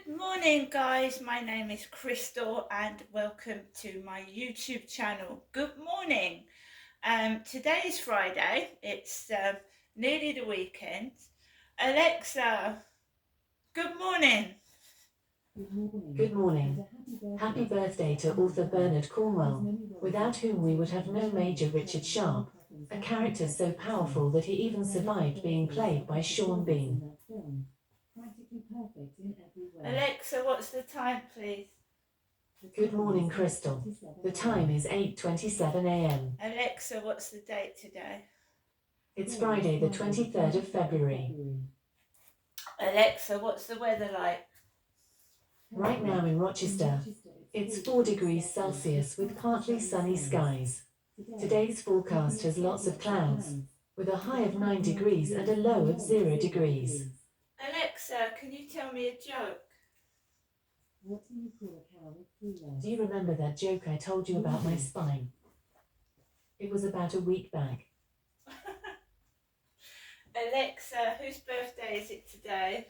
Good morning, guys. My name is Crystal, and welcome to my YouTube channel. Good morning. Today is Friday. It's nearly the weekend. Alexa, good morning. Good morning. Happy birthday to author Bernard Cornwell, without whom we would have no Major Richard Sharp, a character so powerful that he even survived being played by Sean Bean. Alexa, what's the time, please? Good morning, Crystal. The time is 8:27 a.m. Alexa, what's the date today? It's Friday the 23rd of February. Alexa, what's the weather like? Right now in Rochester, it's 4 degrees Celsius with partly sunny skies. Today's forecast has lots of clouds, with a high of 9 degrees and a low of 0 degrees. Alexa, can you tell me a joke? Do you remember that joke I told you about my spine? It was about a week back. Alexa, whose birthday is it today?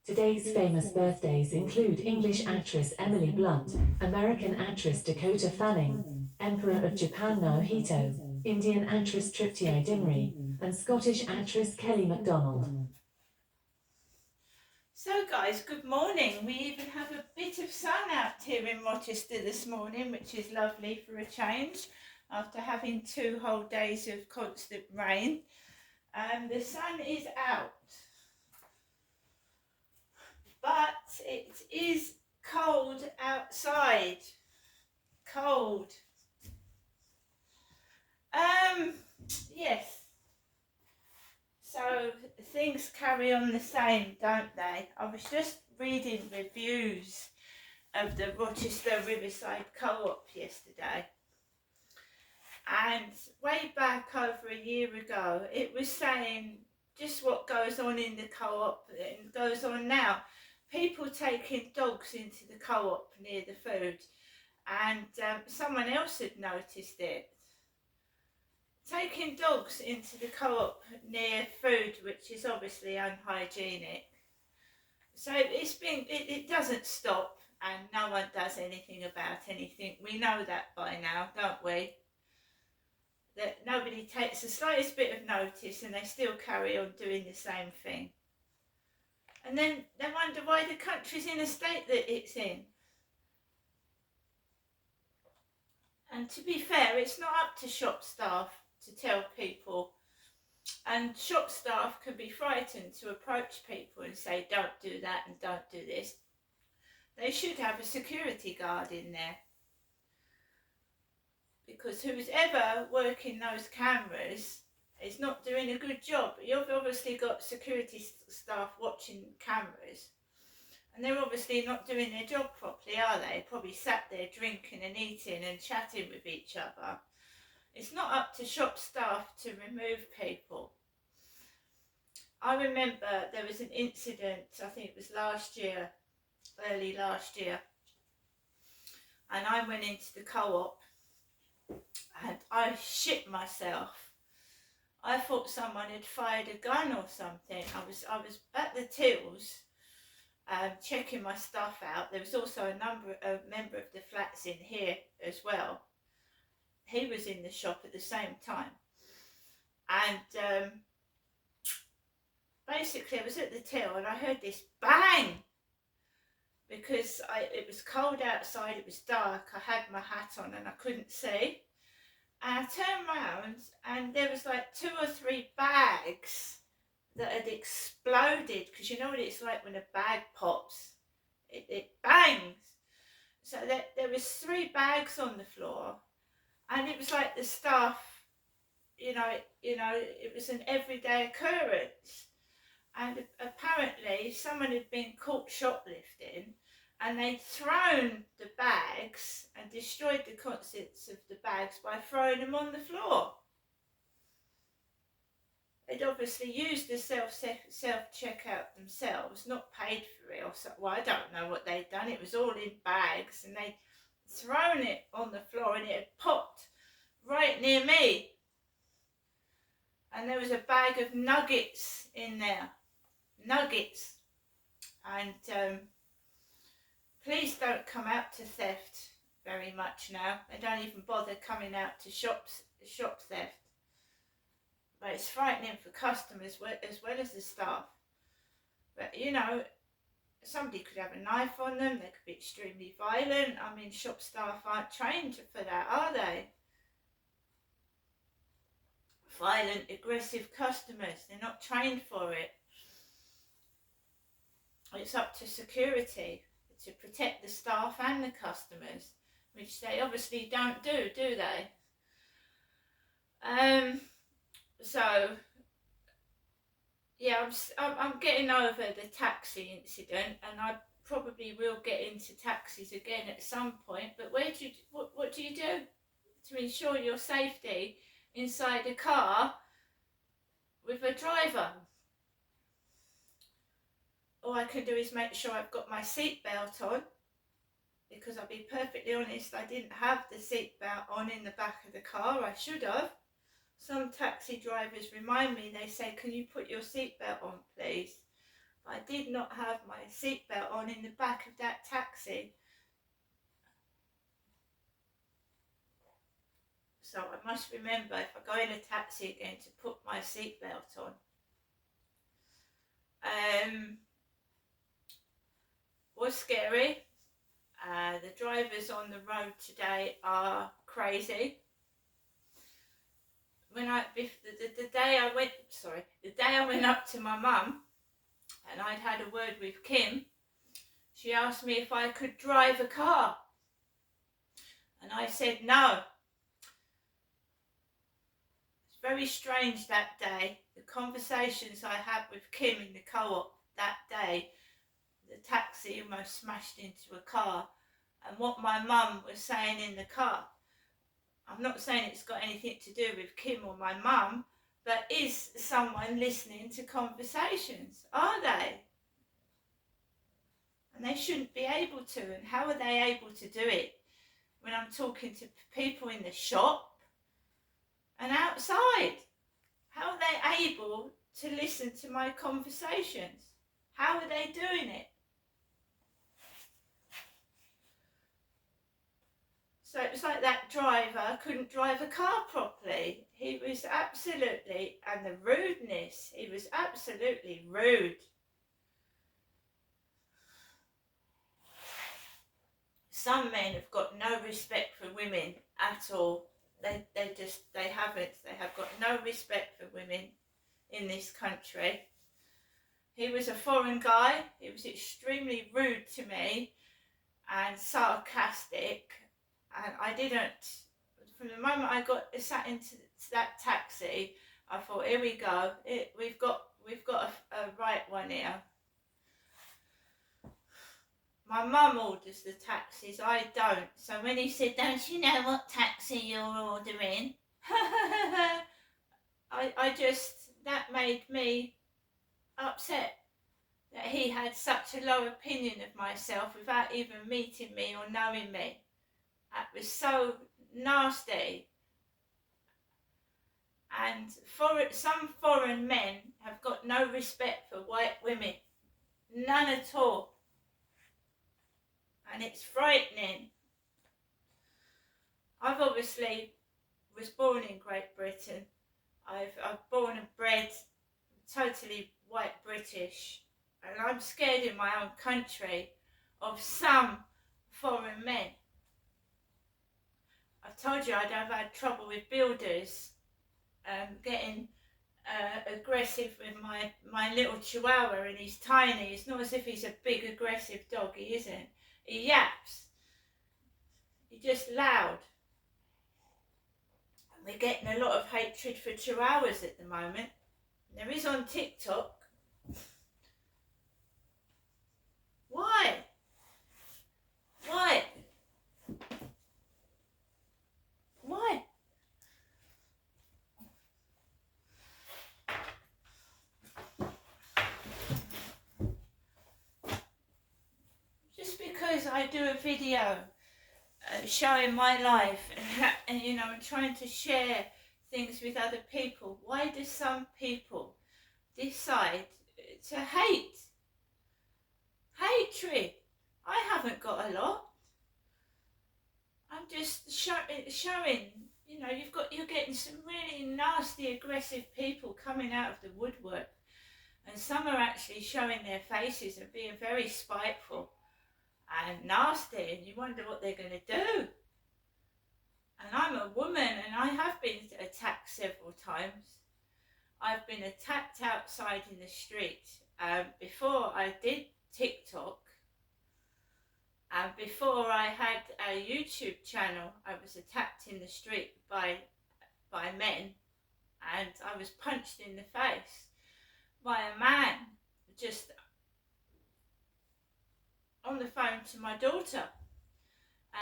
Today's famous birthdays include English actress Emily Blunt, American actress Dakota Fanning, Emperor of Japan Naruhito, Indian actress Tripti Dimri, and Scottish actress Kelly MacDonald. So guys, good morning. We even have a bit of sun out here in Rochester this morning, which is lovely for a change after having 2 whole days of constant rain. The sun is out, but it is cold outside. Cold. Yes. So things carry on the same, don't they? I was just reading reviews of the Rochester Riverside Co-op yesterday, and way back over a year ago it was saying just what goes on in the co-op and goes on now. People taking dogs into the co-op near the food, and someone else had noticed it. Taking dogs into the co-op near food, which is obviously unhygienic. So it doesn't stop, and no one does anything about anything. We know that by now, don't we? That nobody takes the slightest bit of notice, and they still carry on doing the same thing. And then they wonder why the country's in a state that it's in. And to be fair, it's not up to shop staff to tell people, and shop staff can be frightened to approach people and say don't do that and don't do this. They should have a security guard in there, because who's ever working those cameras is not doing a good job. You've obviously got security staff watching cameras, and they're obviously not doing their job properly, are they? Probably sat there drinking and eating and chatting with each other. It's not up to shop staff to remove people. I remember there was an incident, I think it was early last year, and I went into the co-op and I shit myself. I thought someone had fired a gun or something. I was at the tills checking my stuff out. There was also a member of the flats in here as well. He was in the shop at the same time, and basically I was at the till and I heard this bang, because it was cold outside, it was dark, I had my hat on and I couldn't see, and I turned round and there was like 2 or 3 bags that had exploded, because you know what it's like when a bag pops, it bangs. So there was 3 bags on the floor, and it was like the staff, it was an everyday occurrence. And apparently someone had been caught shoplifting, and they'd thrown the bags and destroyed the contents of the bags by throwing them on the floor. They'd obviously used the self-checkout themselves, not paid for it or so. Well, I don't know what they'd done. It was all in bags, and they'd thrown it on the floor, and it had popped right near me. And there was a bag of nuggets in there. Nuggets. And police don't come out to theft very much now. They don't even bother coming out to shop theft. But it's frightening for customers as well as the staff. But you know, somebody could have a knife on them, they could be extremely violent. I mean, shop staff aren't trained for that, are they? Violent, aggressive customers, they're not trained for it. It's up to security to protect the staff and the customers, which they obviously don't do they? So yeah, I'm getting over the taxi incident, and I probably will get into taxis again at some point. But what do you do to ensure your safety inside a car with a driver? All I can do is make sure I've got my seatbelt on, because I'll be perfectly honest, I didn't have the seatbelt on in the back of the car. I should have. Some taxi drivers remind me, they say, can you put your seatbelt on please? But I did not have my seatbelt on in the back of that taxi. So I must remember, if I go in a taxi again, to put my seatbelt on. Was scary. The drivers on the road today are crazy. The day I went up to my mum and I'd had a word with Kim, she asked me if I could drive a car, and I said no. It's very strange that day, the conversations I had with Kim in the co-op that day. The taxi almost smashed into a car, and what my mum was saying in the car. I'm not saying it's got anything to do with Kim or my mum, but is someone listening to conversations? Are they? And they shouldn't be able to. And how are they able to do it when I'm talking to people in the shop and outside? How are they able to listen to my conversations? How are they doing it? So it was like that driver couldn't drive a car properly. He was absolutely, and the rudeness, he was absolutely rude. Some men have got no respect for women at all. They haven't. They have got no respect for women in this country. He was a foreign guy. He was extremely rude to me and sarcastic. And I didn't, from the moment I sat into that taxi, I thought, here we go, we've got a right one here. My mum orders the taxis, I don't. So when he said, don't you know what taxi you're ordering? That made me upset, that he had such a low opinion of myself without even meeting me or knowing me. That was so nasty. And some foreign men have got no respect for white women. None at all. And it's frightening. I've obviously was born in Great Britain. I've born and bred totally white British. And I'm scared in my own country of some foreign men. I've told you I've had trouble with builders getting aggressive with my little chihuahua, and he's tiny. It's not as if he's a big aggressive dog, he isn't. He yaps. He's just loud. And we're getting a lot of hatred for chihuahuas at the moment. There is on TikTok. Why? Why? Why? Just because I do a video showing my life and you know, and trying to share things with other people, why do some people decide to hate? hatred. I haven't got a lot. I'm just showing, you know, you're getting some really nasty, aggressive people coming out of the woodwork, and some are actually showing their faces and being very spiteful and nasty, and you wonder what they're going to do. And I'm a woman, and I have been attacked several times. I've been attacked outside in the street. Before I did TikTok, and before I had a YouTube channel, I was attacked in the street by men, and I was punched in the face by a man just on the phone to my daughter.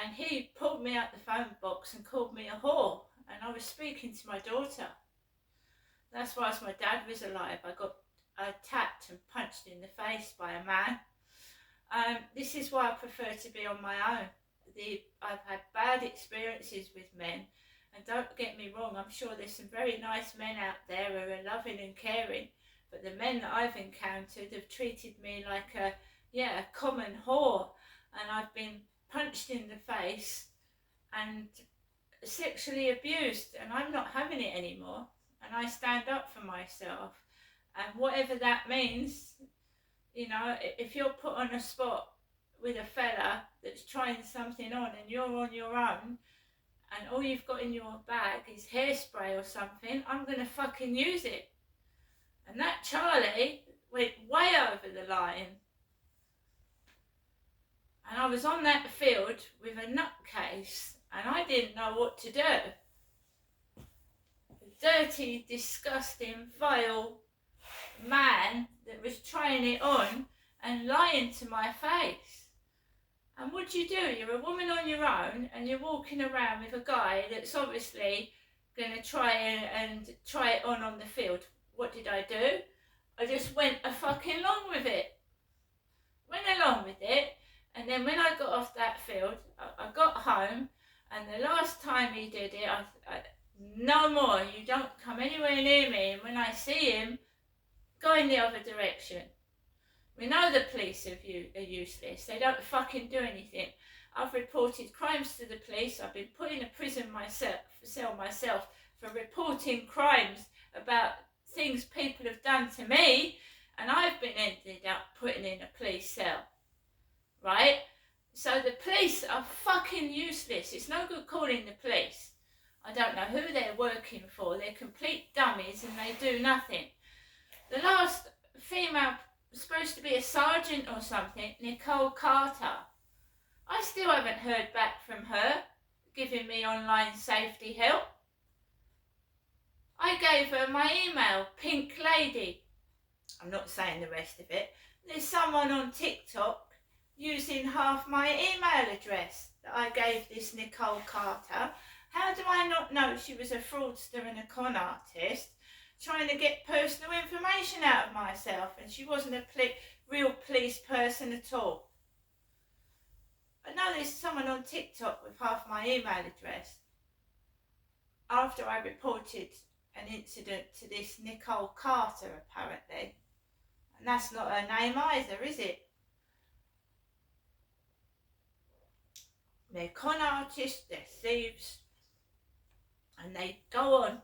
And he pulled me out the phone box and called me a whore, and I was speaking to my daughter. That's whilst my dad was alive. I got attacked and punched in the face by a man. This is why I prefer to be on my own. I've had bad experiences with men, and don't get me wrong, I'm sure there's some very nice men out there who are loving and caring, but the men that I've encountered have treated me like a common whore, and I've been punched in the face and sexually abused, and I'm not having it anymore, and I stand up for myself, and whatever that means. You know, if you're put on a spot with a fella that's trying something on and you're on your own and all you've got in your bag is hairspray or something, I'm going to fucking use it. And that Charlie went way over the line. And I was on that field with a nutcase and I didn't know what to do. A dirty, disgusting, vile man that was trying it on and lying to my face. And what do? You're a woman on your own and you're walking around with a guy that's obviously going to try it on the field. What did I do? I just went along with it. Went along with it, and then when I got off that field, I got home, and the last time he did it, I no more, you don't come anywhere near me, and when I see him, go in the other direction. We know the police are useless. They don't fucking do anything. I've reported crimes to the police. I've been put in a prison cell myself for reporting crimes about things people have done to me, and I've been ended up putting in a police cell. Right? So the police are fucking useless. It's no good calling the police. I don't know who they're working for. They're complete dummies and they do nothing. The last female, supposed to be a sergeant or something, Nicole Carter. I still haven't heard back from her, giving me online safety help. I gave her my email, Pink Lady. I'm not saying the rest of it. There's someone on TikTok using half my email address that I gave this Nicole Carter. How do I not know she was a fraudster and a con artist trying to get personal information out of myself, and she wasn't a real police person at all? I know there's someone on TikTok with half my email address. After I reported an incident to this Nicole Carter, apparently. And that's not her name either, is it? They're con artists, they're thieves, and they go on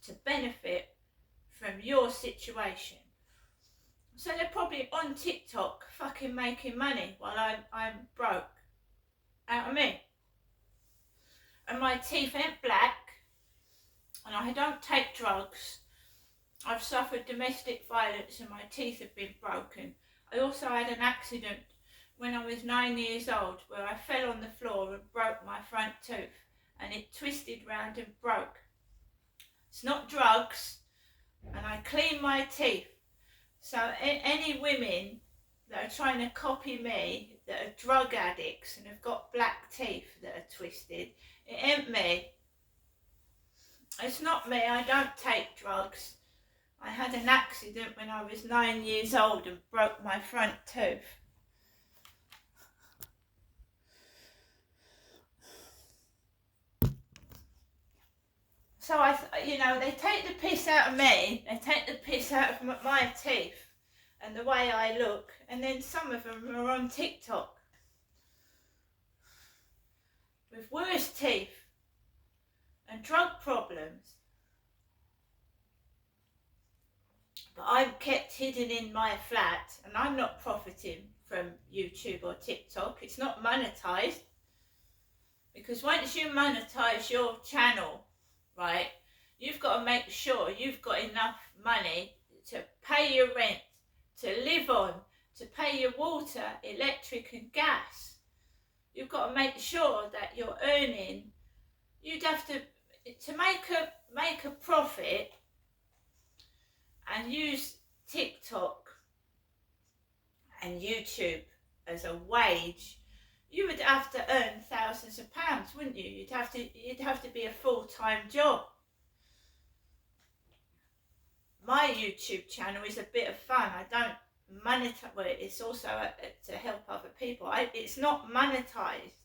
to benefit from your situation. So they're probably on TikTok fucking making money while I'm broke. Out of me. And my teeth ain't black, and I don't take drugs. I've suffered domestic violence and my teeth have been broken. I also had an accident when I was 9 years old where I fell on the floor and broke my front tooth, and it twisted round and broke. It's not drugs, and I clean my teeth. So any women that are trying to copy me, that are drug addicts and have got black teeth that are twisted, it ain't me. It's not me. I don't take drugs. I had an accident when I was 9 years old and broke my front tooth. So they take the piss out of me, they take the piss out of my teeth, and the way I look, and then some of them are on TikTok with worse teeth and drug problems. But I'm kept hidden in my flat, and I'm not profiting from YouTube or TikTok. It's not monetized, because once you monetize your channel, right, you've got to make sure you've got enough money to pay your rent, to live on, to pay your water, electric and gas. You've got to make sure that you're earning. You'd have to make a profit and use TikTok and YouTube as a wage. You would have to earn thousands of pounds, wouldn't you? You'd have to be a full-time job. My YouTube channel is a bit of fun. I don't monetize. Well, it's also to help other people. It's not monetized.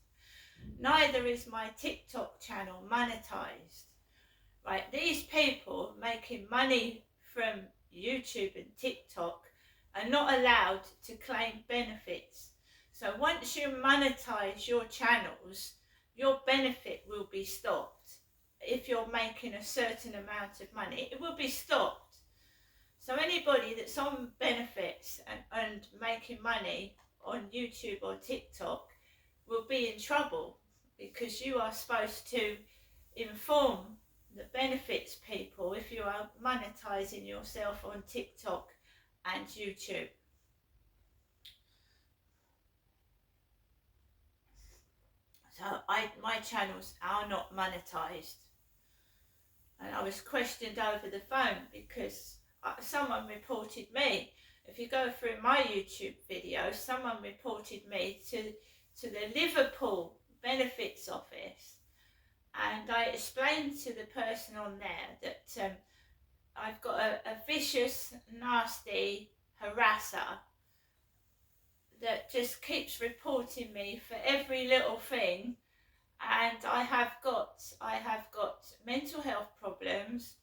Neither is my TikTok channel monetized. Right? These people making money from YouTube and TikTok are not allowed to claim benefits. So once you monetize your channels, your benefit will be stopped. If you're making a certain amount of money, it will be stopped. So anybody that's on benefits and making money on YouTube or TikTok will be in trouble, because you are supposed to inform the benefits people if you are monetizing yourself on TikTok and YouTube. So my channels are not monetized. And I was questioned over the phone because someone reported me. If you go through my YouTube videos, someone reported me to the Liverpool Benefits Office, and I explained to the person on there that I've got a vicious, nasty harasser that just keeps reporting me for every little thing, and I have got mental health problems.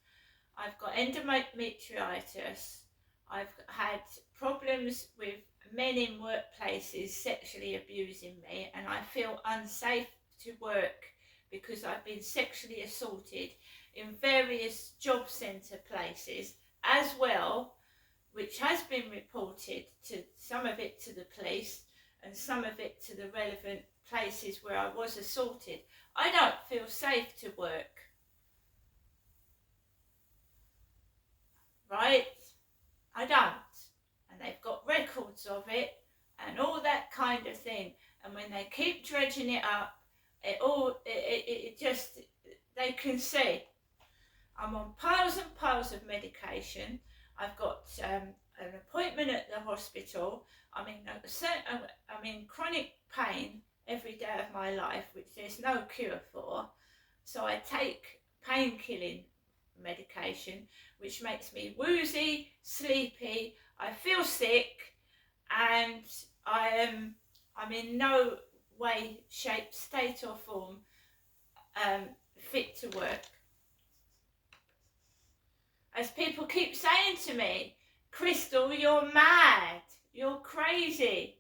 I've got endometritis. I've had problems with men in workplaces sexually abusing me, and I feel unsafe to work because I've been sexually assaulted in various job centre places as well, which has been reported, to some of it to the police and some of it to the relevant places where I was assaulted. I don't feel safe to work. Right? I don't. And they've got records of it and all that kind of thing. And when they keep dredging it up, it just, they can see. I'm on piles and piles of medication. I've got an appointment at the hospital. I'm in chronic pain every day of my life, which there's no cure for. So I take pain-killing medication, which makes me woozy, sleepy, I feel sick, and I'm in no way, shape, state or form fit to work. As people keep saying to me, Crystal, you're mad, you're crazy.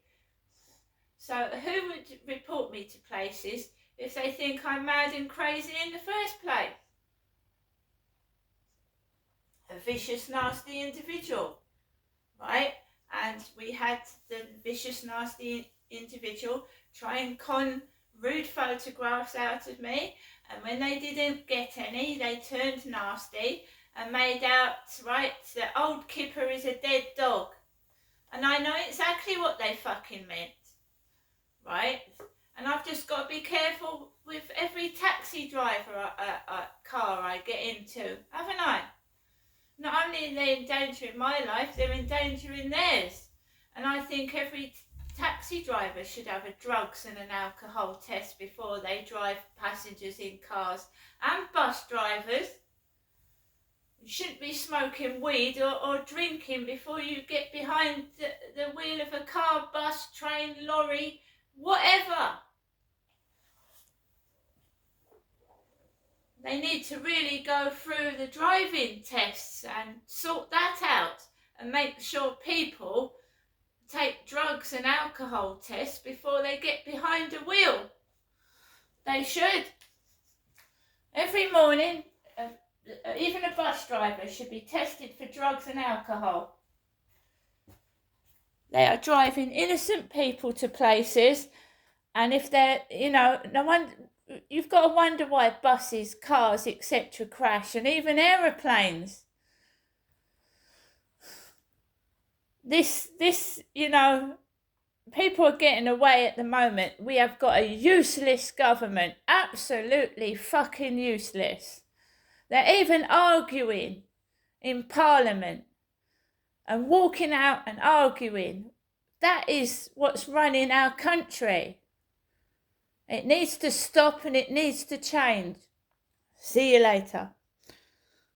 So who would report me to places if they think I'm mad and crazy in the first place? A vicious, nasty individual, right? And we had the vicious, nasty individual try and con rude photographs out of me, and when they didn't get any, they turned nasty and made out, right, that old Kipper is a dead dog. And I know exactly what they fucking meant, right? And I've just got to be careful with every taxi driver car I get into, haven't I? Not only are they endangering my life, they're endangering theirs. And I think every taxi driver should have a drugs and an alcohol test before they drive passengers in cars, and bus drivers. You shouldn't be smoking weed or drinking before you get behind the wheel of a car, bus, train, lorry, whatever. They need to really go through the driving tests and sort that out and make sure people take drugs and alcohol tests before they get behind a wheel. They should. Every morning, even a bus driver should be tested for drugs and alcohol. They are driving innocent people to places, and if they're, no one, you've got to wonder why buses, cars, etc. crash, and even aeroplanes. This, people are getting away at the moment. We have got a useless government, absolutely fucking useless. They're even arguing in Parliament and walking out and arguing. That is what's running our country. It needs to stop and it needs to change. See you later.